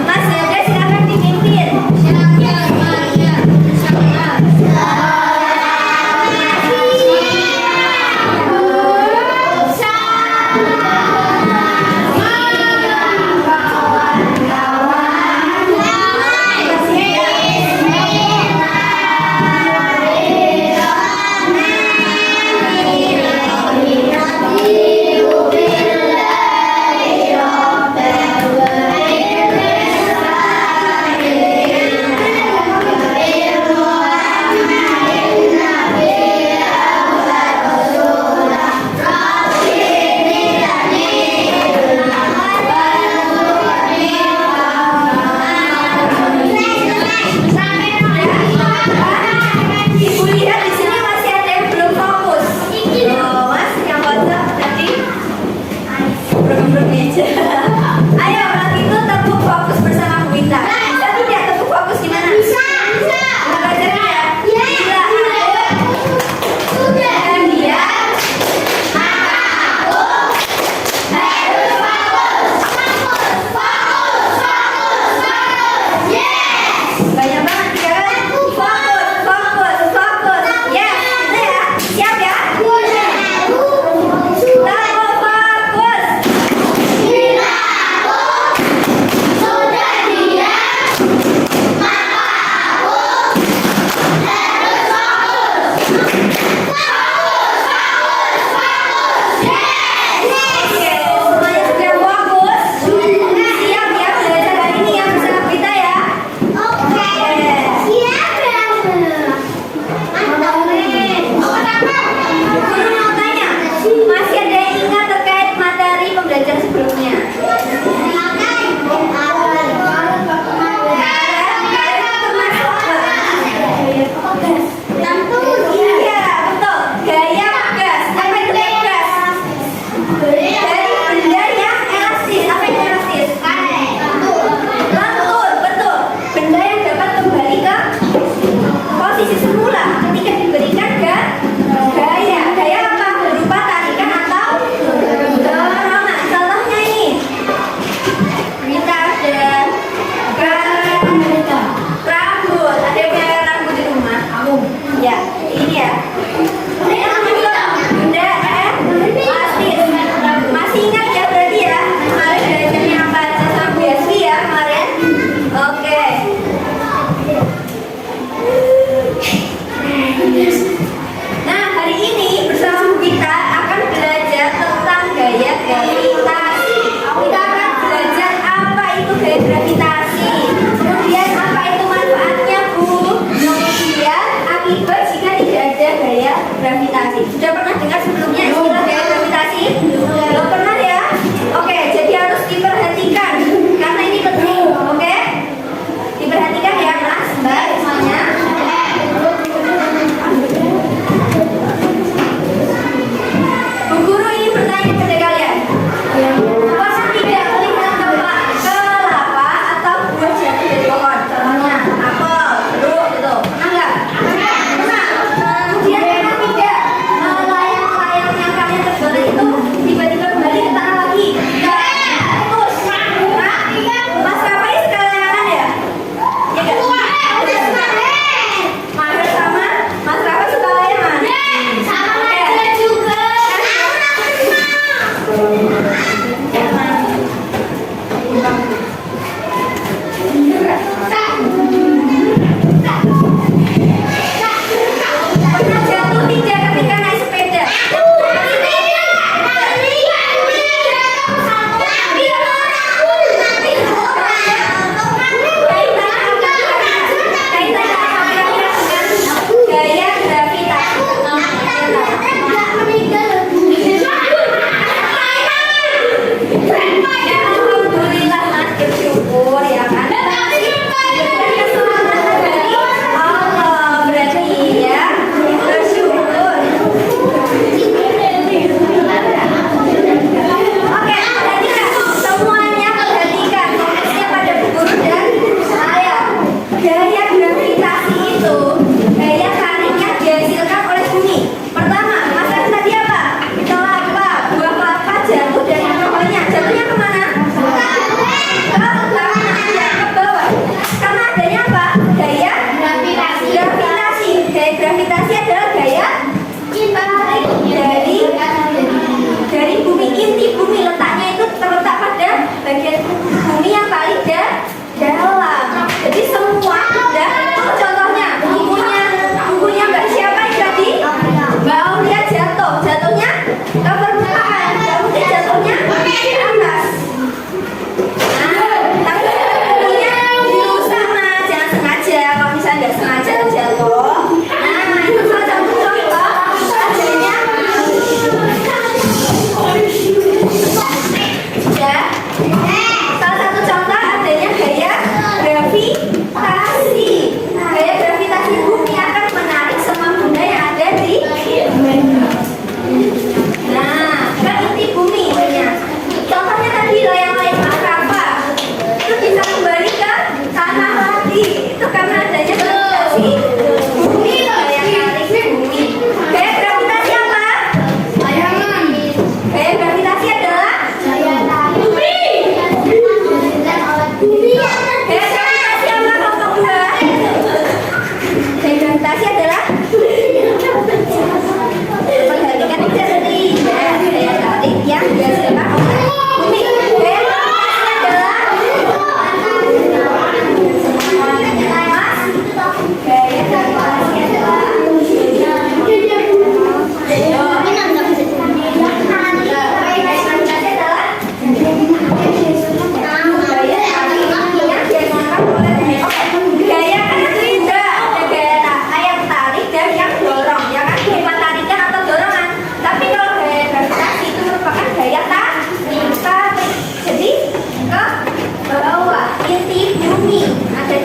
Mas Yoga silakan dipimpin.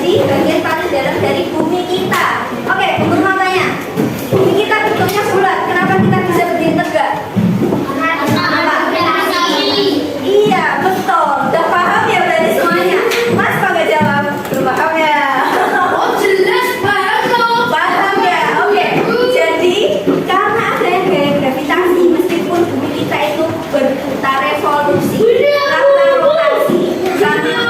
menjadi bagian paling dalam dari bumi kita. Oke, untuk matanya. Bumi kita bentuknya bulat. Kenapa kita bisa berdiri tegak? Iya, betul. Udah paham ya berarti semuanya? Mas kok gak jawab? Belum paham ya? Oh jelas paham loh. Paham ya? Oke. Jadi, karena adanya gaya gravitasi, meskipun bumi kita itu berputar revolusi, rata rotasi, karena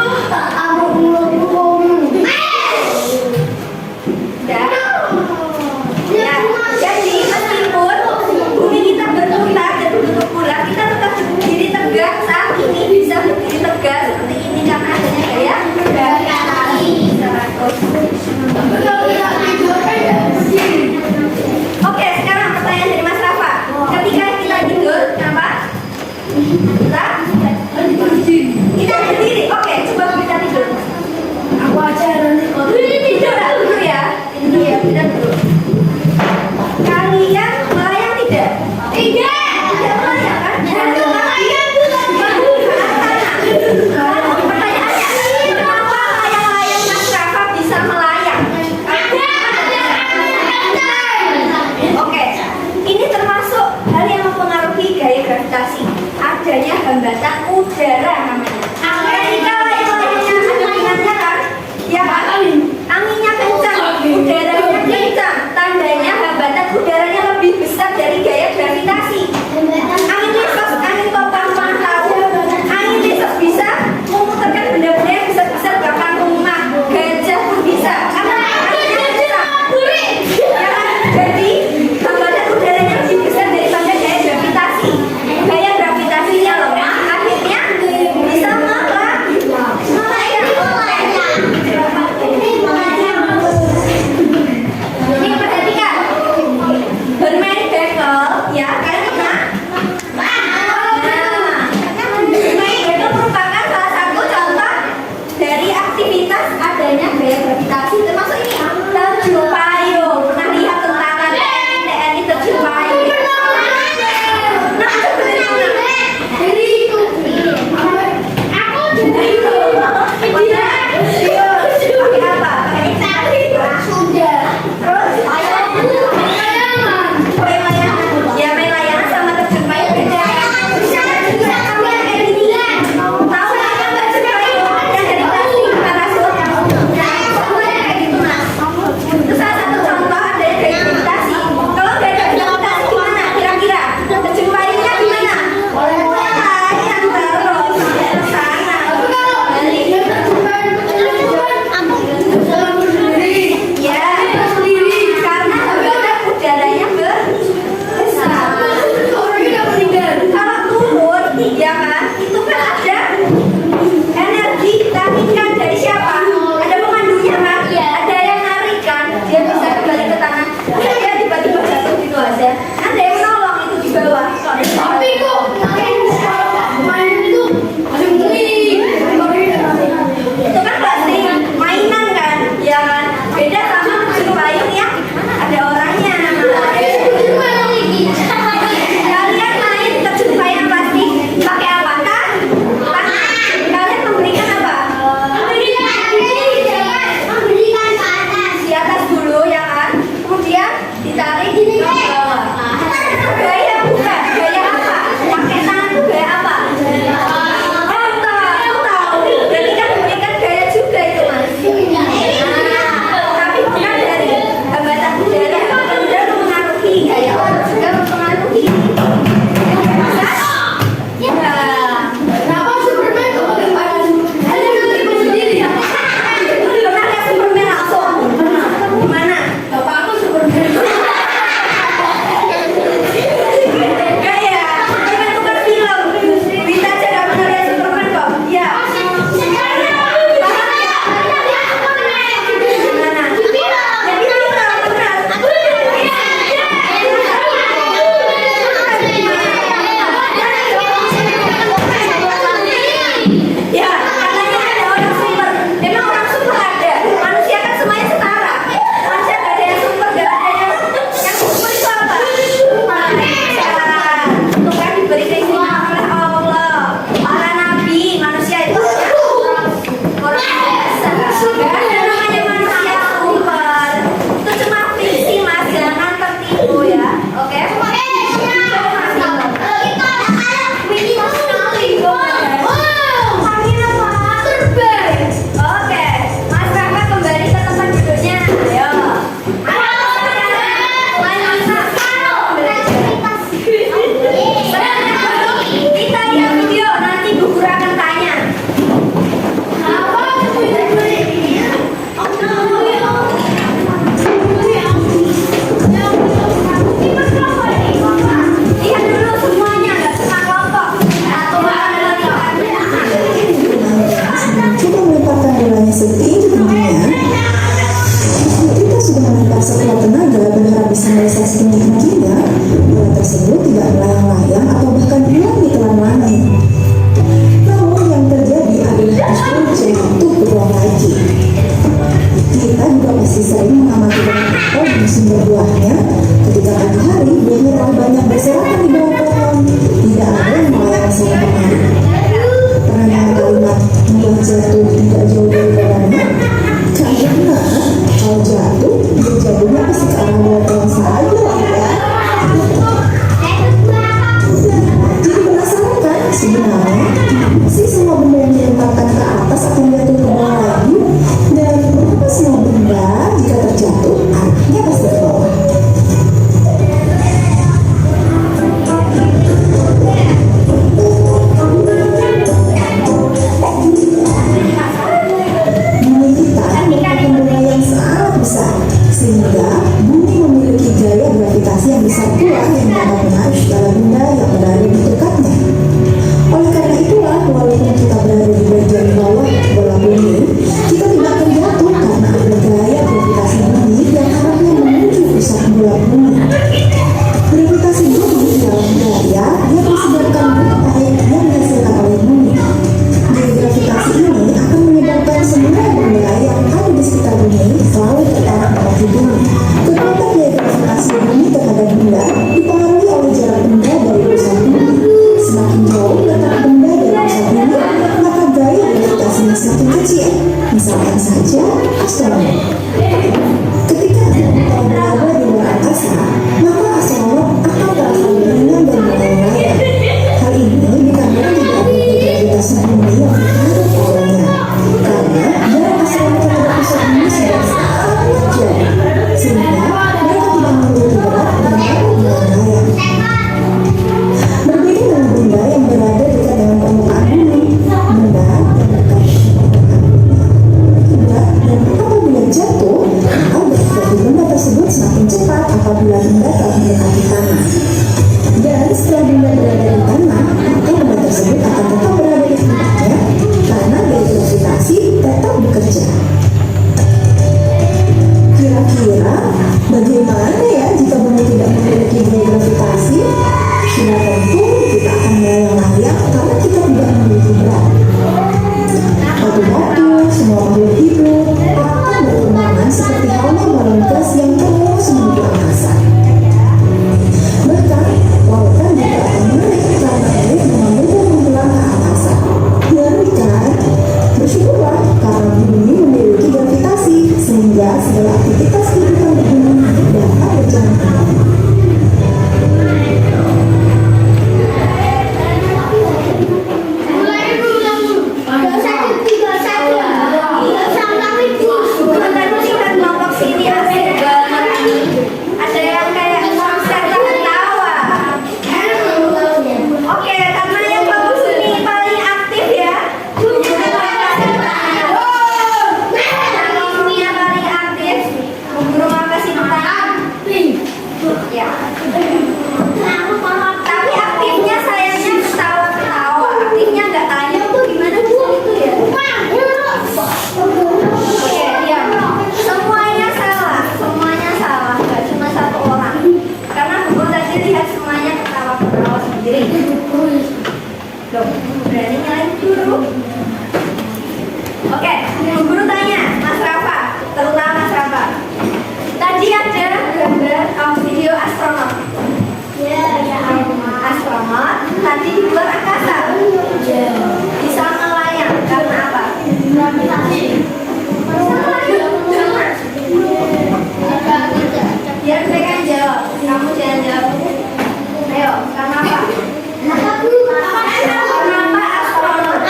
mencoba melemparkan bolanya setinggi-tingginya, ketika sudah melempar sekuat tenaga berharap bisa melesat setinggi-tingginya, bola tersebut tidak melayang-layang atau bahkan hilang di telan langit. Namun yang terjadi adalah justru jatuh ke ruang lagi. Kita juga pasti sering mengamati banyak apel di musim berbuahnya. Ketika pagi hari buahnya terlalu banyak berserakan di bawah pohon, tidak ada yang melayang sana kemari. Pernah dengar kalimat buah jatuh tidak jauh dari bolanya? Karena kalau jatuh, jatuhnya pasti ke arah bawah pohon saja ya. Jadi penasaran kan sebenarnya sih semua benda yang dilemparkan ke atas akan jatuh ke bawah lagi, dan kenapa semua benda jika terjatuh arahnya pasti ke bawah? Bumi kita merupakan benda yang sangat besar, sehingga bumi memiliki gaya gravitasi yang besar pula yang dapat menarik segala benda yang berada di dekatnya. Oleh karena itulah, walaupun kita berada di bagian bawah bola bumi, kita tidak akan jatuh karena ada gaya gravitasi bumi yang arahnya menuju pusat bola bumi. Gravitasi bumi dalam gaya yang disebabkan bumi yang dihasilkan oleh bumi. Gaya gravitasi ini akan menyebabkan semua benda yang ada di sekitar bumi selalu tertarik menuju bumi. Kekuatan gaya gravitasi bumi terhadap benda dipengaruhi oleh jarak benda dari pusat bumi. Semakin jauh letak benda dari pusat bumi, maka gaya gravitasinya semakin kecil. Misalkan saja astronom. Ketika kita berada di luar angkasa, maka astronom akan terasa ringan dan melayang-layang. Hal ini dikarenakan tidak ada gravitasi bumi yang menarik olehnya, karena jarak astronom terhadap pusat bumi sudah sangat jauh, sehingga mereka tidak memiliki berat dan dapat melayang-layang. Berbeda dengan benda yang berada dekat dengan permukaan bumi, benda yang dekat tidak, dan apabila jatuh, maka berat dari benda tersebut semakin cepat apabila benda telah mendekati tanah. Dan setelah benda berada di tanah, maka benda tersebut akan tetap berada di tempatnya karena gaya gravitasi tetap bekerja. Kira-kira bagaimana ya jika bumi tidak memiliki gaya gravitasi? Sudah tentu kita akan melayang-layang karena kita tidak memiliki berat. Batu-batu, semua makhluk hidup akan berkembang seperti halnya balon gas yang terus menuju angkasa. Bahkan, lautan juga akan menarik karena air mengambilnya menjulang ke angkasa. Ngeri kan? Bersyukurlah karena bumi memiliki gravitasi sehingga segala aktivitas kehidupan di bumi dapat berjalan kembali. Tadi lihat kelompok sini asik banget nih. Ada yang kayak konser tawa. Oke, karena yang kelompok sini paling aktif ya. Kelompoknya paling aktif. Guru mau kasih pertanyaan. Ya. Tapi aktifnya sayangnya ketawa-ketawa. Aktifnya nggak tanya tuh gimana tuh itu ya. Oke, diam. Semuanya salah, nggak cuma satu orang. Karena guru tadi lihat semuanya ketawa-ketawa sendiri. Loh, berani nyalain guru. Oke, guru tanya, Mas Rafa, terutama Mas Rafa. Tadi ada gambar video astronot. Astronot tadi di luar angkasa. Bisa melayang karena apa? Biar mereka yang jawab, kamu jangan jawab. Ayo, karena apa? Kenapa astronot?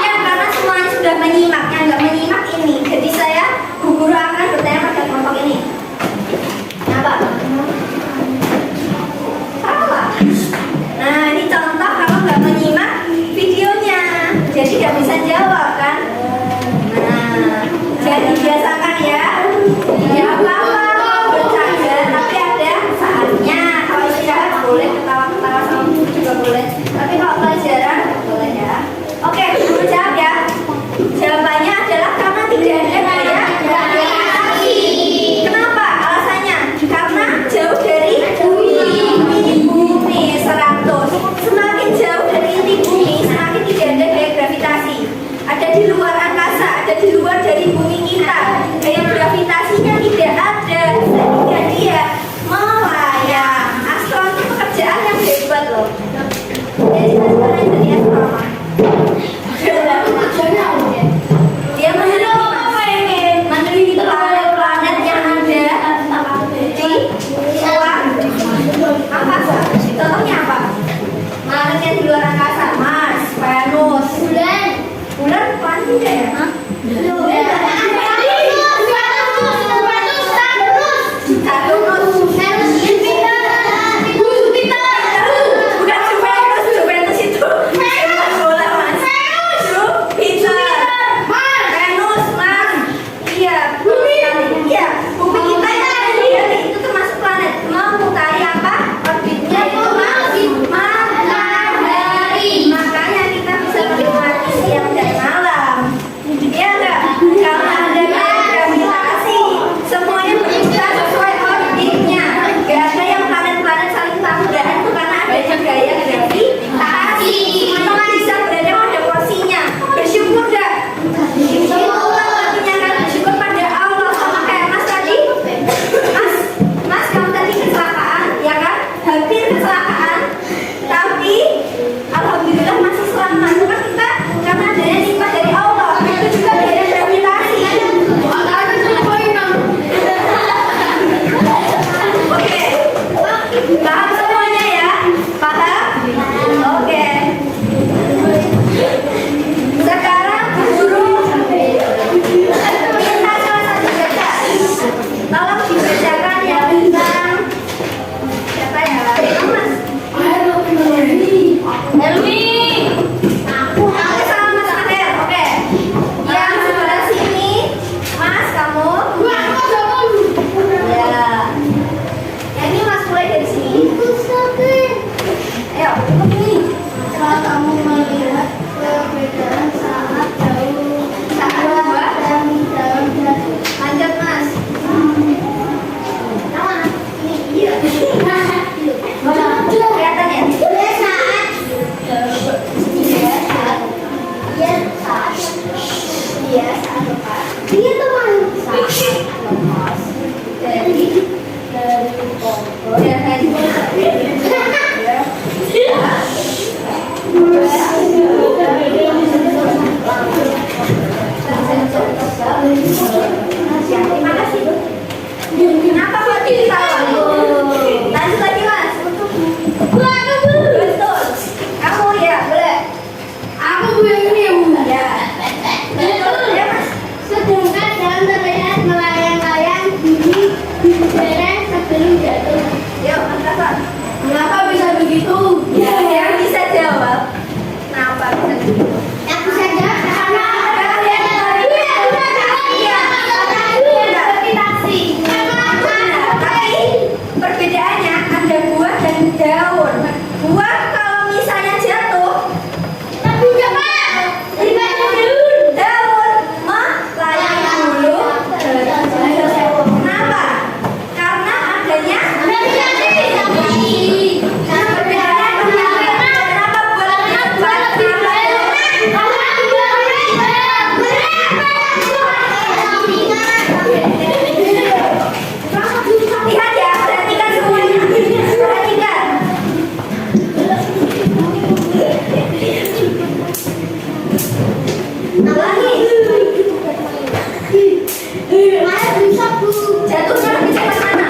Ya, karena semuanya sudah menyimak. Yang nggak menyimak ini. Jadi saya, Bu Guru akan bertanya pada kelompok ini. Kenapa? udah ya? Bukan Juventus itu sepak bola mas. Jupiter, Venus mas. Iya, betul sekali. Iya, bumi kita itu termasuk planet. Memutari apa? Orbitnya itu matahari. Makanya kita bisa menikmati siang dan malam. Iya enggak? Karena ada gravitasi. Semuanya bergerak sesuai orbitnya. Gak ada yang planet-planet saling tabrakan itu karena adanya gaya gravitasi. Semuanya bisa berada pada porsinya. Bersyukur gak? Bersyukur artinya kan bersyukur pada Allah. Sama kayak Mas tadi. Mas kamu tadi kecelakaan, ya kan? Hampir kecelakaan. Tapi alhamdulillah masih selamat. Cuma kita karena adanya nikmat dari Allah. Itu juga gaya gravitasi. Oke, paham semuanya ya? Paham? Oke. Sekarang guru minta salah satu baca. Tolong dibacakan ya tentang siapa ya? Mas. Helmi. Aku sama Mas Mahir. Oke. Yang sebelah sini, Mas kamu. Ya. Yang ini Mas mulai dari sini. Ayo, ikut ini. Kalau kamu melihat perbedaan sangat jauh dalam Lanjut Mas. iya. Kelihatan ya? Iya teman. Terima kasih. Kenapa kok ditawa? Lanjut lagi Mas. Betul. Kamu ya boleh. Aku yang ini Ya. Betul ya Mas. sedangkan dalam terlihat melayang-layang di udara sebelum jatuh. Yuk Mas Rafa. Mengapa bisa begitu? Ya, yang bisa jawab. Kenapa bisa begitu? Aku saja karena Tapi perbedaannya ada buah dan daun. Buah kalau misalnya jatuh, daun melayang dulu. Kenapa? Karena adanya perbedaannya. Kenapa buah lihat ya, perhatikan semuanya. Perhatikan. Lagi. Jatuhnya lebih cepat mana?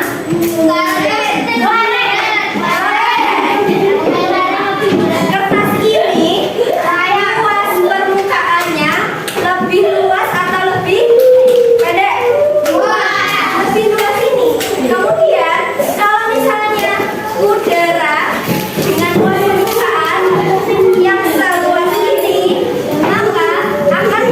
Kertas ini luas permukaannya lebih luas atau lebih pendek? Lebih luas ini. Kemudian kalau misalnya udara dengan permukaan yang seluas ini, maka akan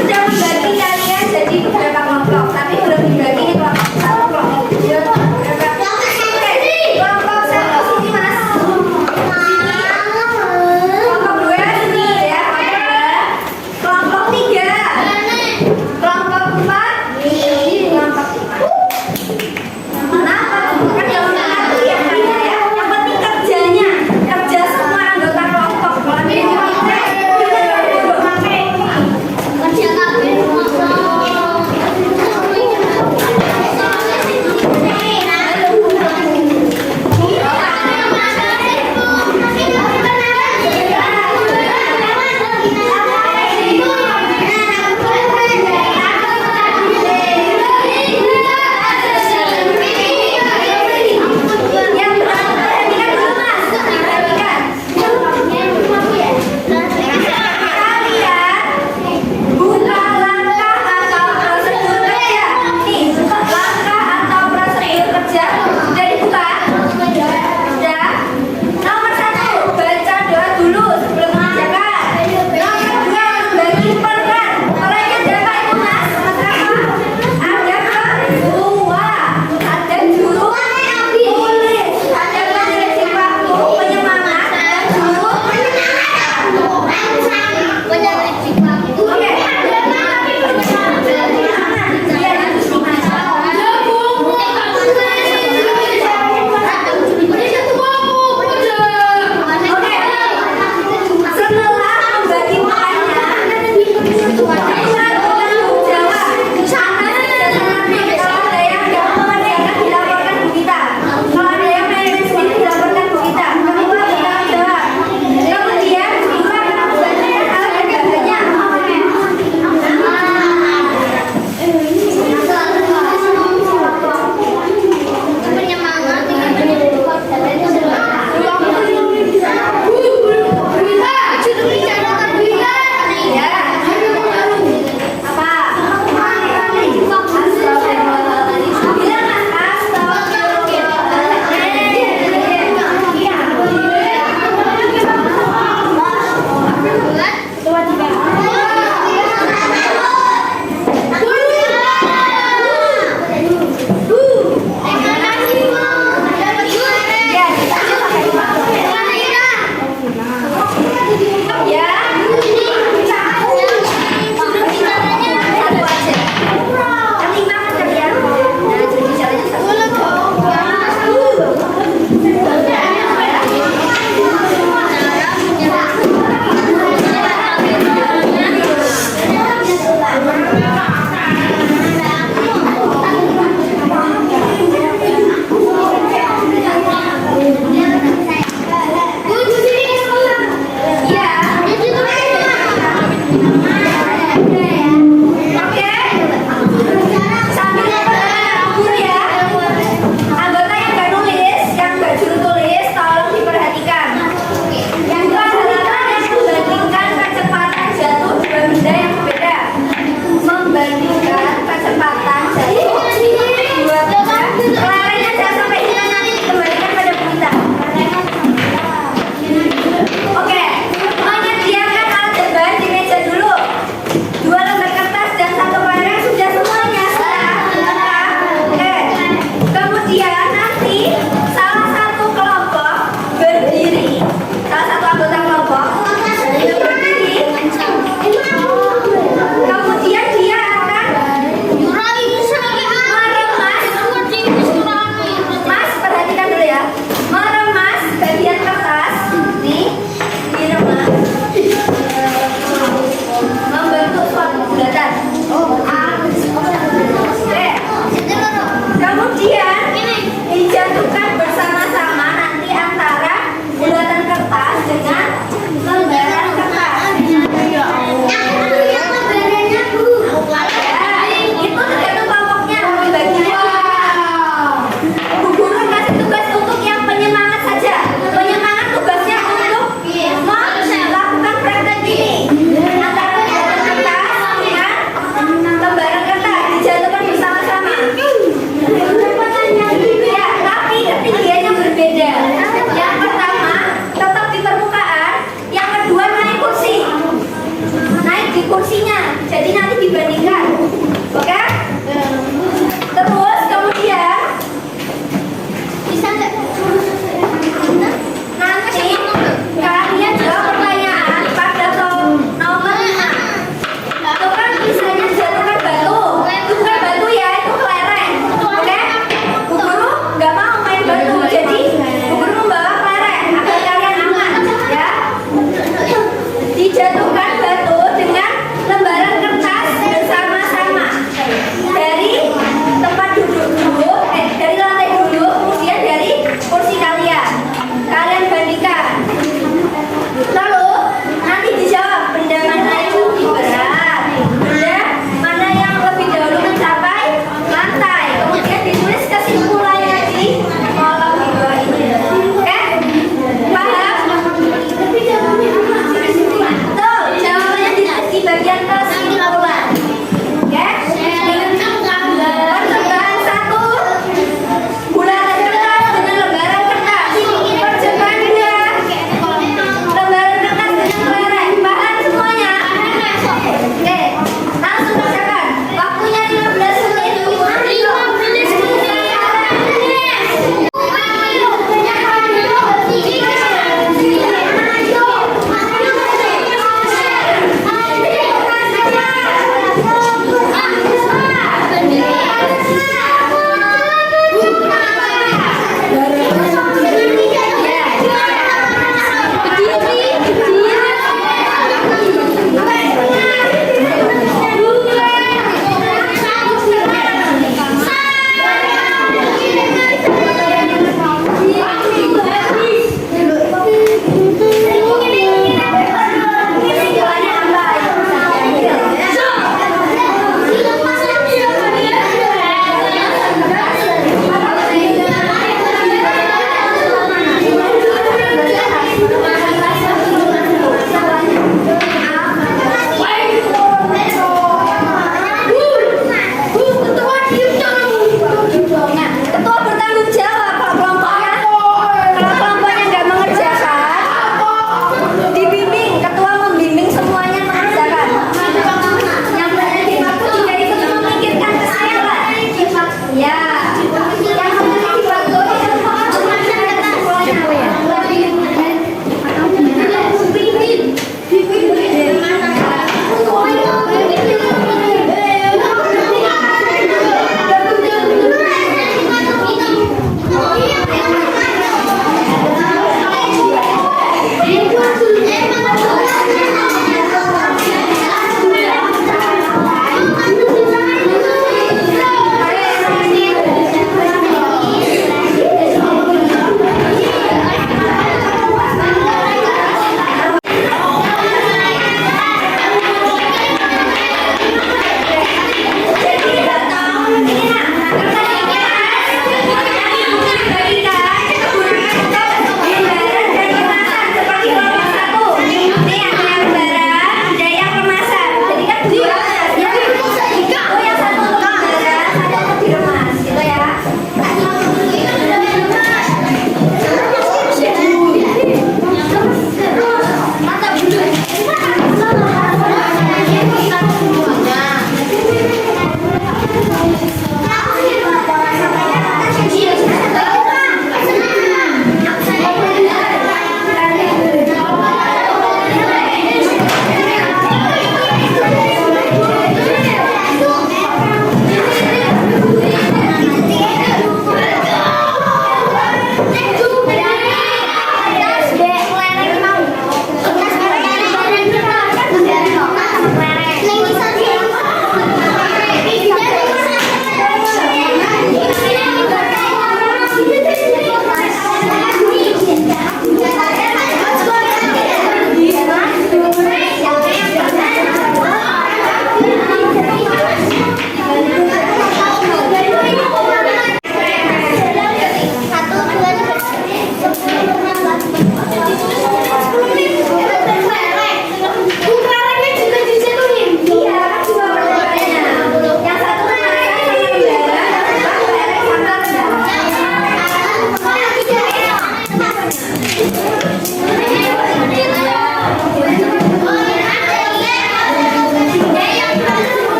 Sudah membagi kalian jadi beberapa kelompok, tapi belum dibagi ini kelompok satu, kelompok dua, kelompok satu sini mas. Kelompok dua sini ya, kelompok tiga, kelompok empat, kelompok lima. Kenapa?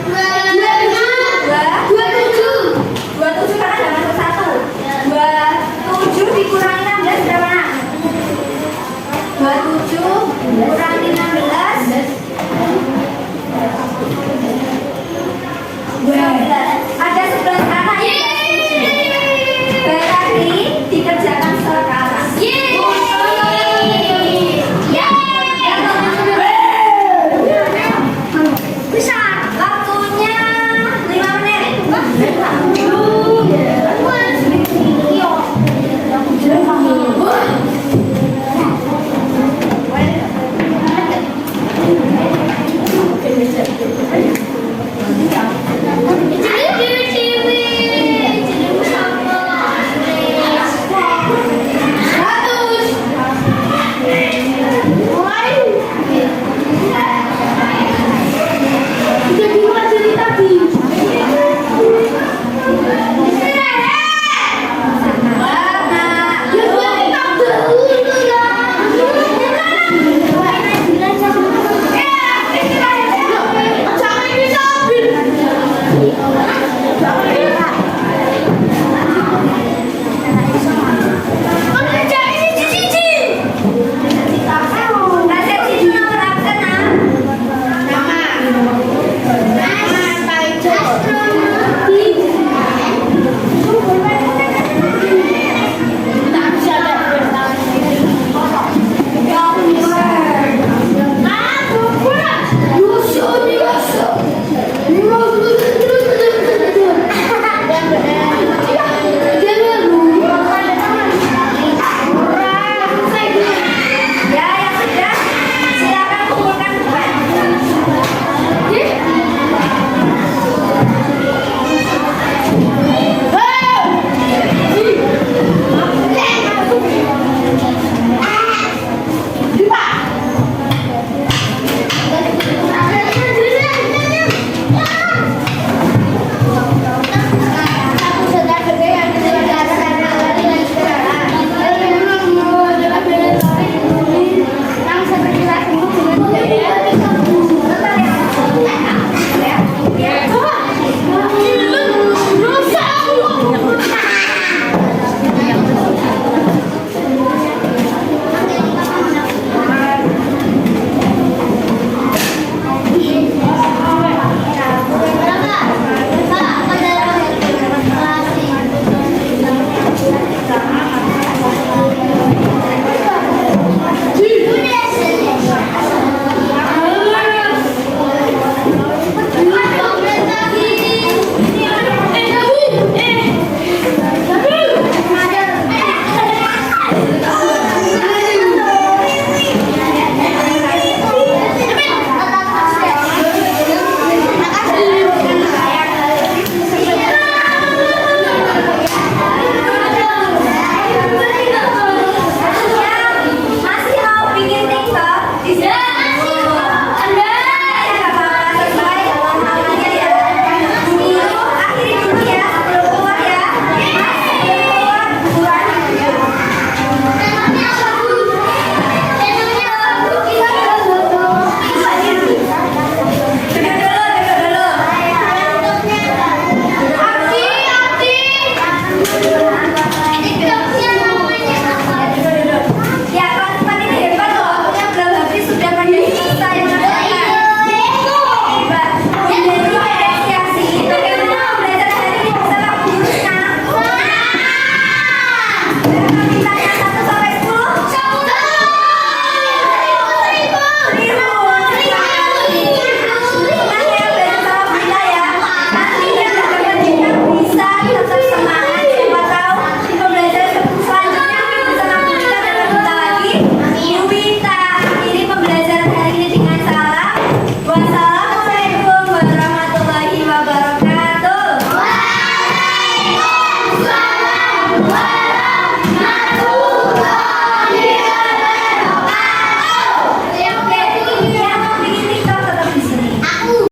27 karena ada masuk 1. 27 dikurangi 16 berapa nak? 27 kurangi 16 ada 11 kata ya. Berarti dikerjakan sekarang. Ya. Bisa.